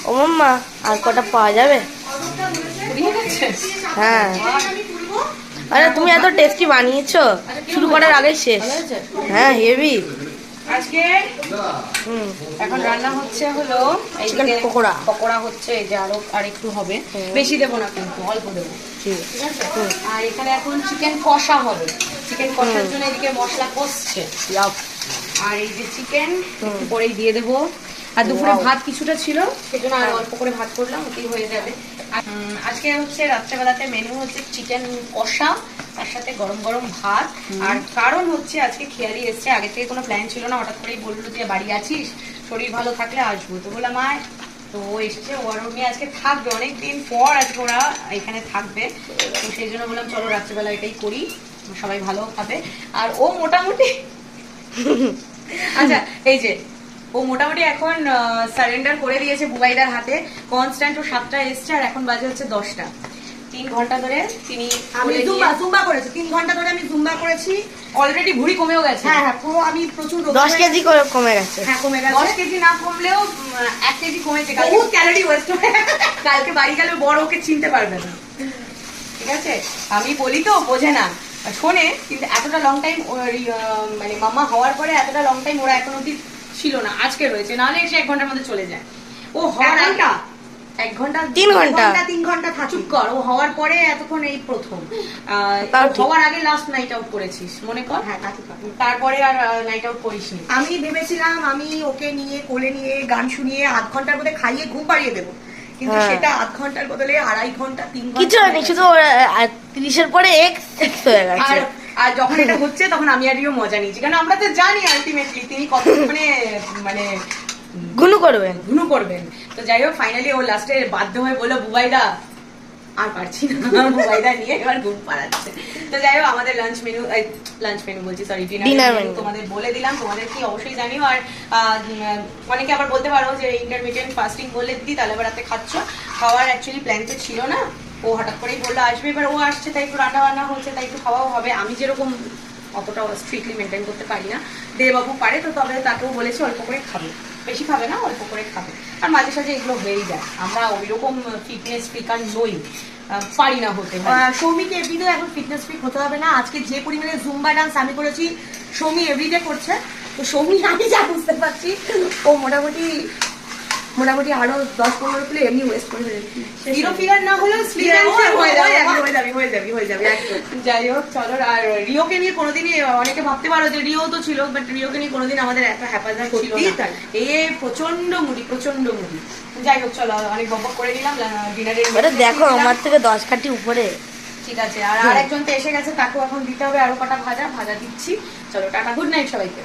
ও মাম্মা আর কটা পাওয়া যাবে? হ্যাঁ। আরে তুমি এত টেস্টি বানিয়েছো, শুরু করার আগে শেষ। হ্যাঁ হেভি। আজকে এখন রান্না হচ্ছে হলো চিকেন পকোড়া। পকোড়া হচ্ছে, এই যে আর একটু হবে, বেশি দেবো না কিন্তু অল্প দেবো, ঠিক আছে। আর এখানে এখন চিকেন কষা হবে, চিকেন কষার জন্য এদিকে মশলা কষছে। আর এই যে চিকেন পরেই দিয়ে দেবো। আর দুপুরে ভাত কিছুটা ছিল, সেজন্য আর অল্প করে ভাত করলাম, ওতেই হয়ে যাবে। আজকে হচ্ছে রাত্রেবেলাতে মেনু হচ্ছে চিকেন কষা, তার সাথে গরম গরম ভাত। আর কারণ হচ্ছে আজকে খেয়ালি এসছে, আগে থেকে কোনো প্ল্যান ছিল না, হঠাৎ করেই বললো যে বাড়ি আছিস, শরীর ভালো থাকলে আসবো। তো বললাম আয়, তো ও এসছে, ওর নিয়ে আজকে থাকবে, অনেকদিন পর আজকে ওরা এখানে থাকবে। তো সেই জন্য বললাম চলো রাত্রেবেলা এটাই করি, সবাই ভালো খাবে। আর ও মোটামুটি আচ্ছা এই যে ও মোটামুটি এখন সারেন্ডার করে দিয়েছে বুবাইদার হাতে। কনস্ট্যান্ট ও 7টা এসছে, আর এখন বাজে হচ্ছে 10টা। 3 ঘন্টা ধরে তিনি জুম্বা করেছি, 3 ঘন্টা ধরে আমি জুম্বা করেছি। অলরেডি ভুঁড়ি কমেও গেছে। হ্যাঁ হ্যাঁ, পুরো আমি প্রচুর 10 কেজি করে কমে গেছে। হ্যাঁ কমে গেছে। 10 কেজি না কমলেও 1 কেজি কমেছে। বহুত ক্যালোরি ওয়েস্ট হয়ে কালকে বাড়ি গেলে বড় ওকে চিনতে পারবে না, ঠিক আছে। আমি বলি তো বোঝে না, শোনে, কিন্তু এতটা লং টাইম মানে মামা হওয়ার পরে এতটা লং টাইম ওরা এখন অব্দি ছিল না, আজকে রয়েছে, নাহলে এসে 1 ঘন্টার মধ্যে চলে যায়। ও হওয়ার 1 ঘন্টা 3 ঘন্টা 3 ঘন্টা থাকি। চুপ কর, ও হওয়ার পরে এতক্ষণ এই প্রথম। হওয়ার আগে লাস্ট নাইট আউট করেছিস মনে কর। হ্যাঁ, তারপরে আর নাইট আউট করিসনি। আমি ভেবেছিলাম আমি ওকে নিয়ে কোলে নিয়ে গান শুনিয়ে 8 ঘন্টার মধ্যে খাইয়ে ঘুম পাড়িয়ে দেবো, কিন্তু সেটা 8 ঘন্টার বদলে 2.5 ঘন্টা 3 ঘন্টা কিছু হয়নি, শুধু 30-এর পরে X হয়ে গেছে। আর যখন এটা হচ্ছে তখন আমি আর রিও মজা নিয়েছি, কারণ আমরা তো জানি আলটিমেটলি তিনি কত মানে গুনু করবেন। তো যাই হোক, ফাইনালি ও লাস্টে বাধ্য হয়ে বললো বুবাইদা আর পারছি না, বুবাইদা নিয়ে এবার ঘুম পাড়াচ্ছে। তো যাই হোক, আমাদের লাঞ্চ মেনু বলছি, সরি, ডিনার মেনু তোমাদের বলে দিলাম। তোমাদের কি অবশ্যই জানিও। আর অনেকে আবার বলতে পারো যে ইন্টারমিডিয়েন্ট ফাস্টিং বলে দিদি, তাহলে এবার রাতে খাচ্ছ। খাওয়ার অ্যাকচুয়ালি প্ল্যান তো ছিল না, ও হঠাৎ করেই বললো আসবে। এবার ও আসছে, তাই একটু রান্না বান্না হচ্ছে, তাই একটু খাওয়াও হবে। আমি যেরকম অতটা স্ট্রিক্টলি মেনটেন করতে পারি না, দেবাবু পারে, তো তবে তাকেও বলেছি অল্প করে খাবে, বেশি খাবে না, অল্প করে খাবে। আর মাঝে সাঝে এগুলো হয়েই যায়, আমরা ওইরকম ফিটনেস ফ্রিকার নই, পারি না হতে। সৌমিকে এভরিডে এখন ফিটনেস ফ্রিক হতে হবে না। আজকে যে পরিমাণে জুম্বা ডান্স আমি করেছি, সৌমি এভরিডে করছে। তো সৌমি আমি যা বুঝতে পারছি, ও মোটামুটি আরো 10-15 কিলো এমনি ওয়েস্ট করে ফেলেছি। হিরো ফিগার না হলেও হয়ে যাবে। যাই হোক চলো। আর রিওকে নিয়ে কোনোদিনই, অনেকে ভাবতে পারো যে রিও তো ছিল, বাট রিওকে নিয়ে কোনোদিন আমাদের একটা হ্যাপাজার ছিল না। প্রচন্ড মুড়ি। যাই হোক চলো, অনেক বকবক করে নিলাম। ডিনারের দেখো আমার থেকে 10 কাঠি উপরে। ঠিক আছে। আর আরেকজন তো এসে গেছে, তাকেও এখন দিতে হবে আরো কটা ভাজা দিচ্ছি। চলো টাটা, গুড নাইট সবাইকে।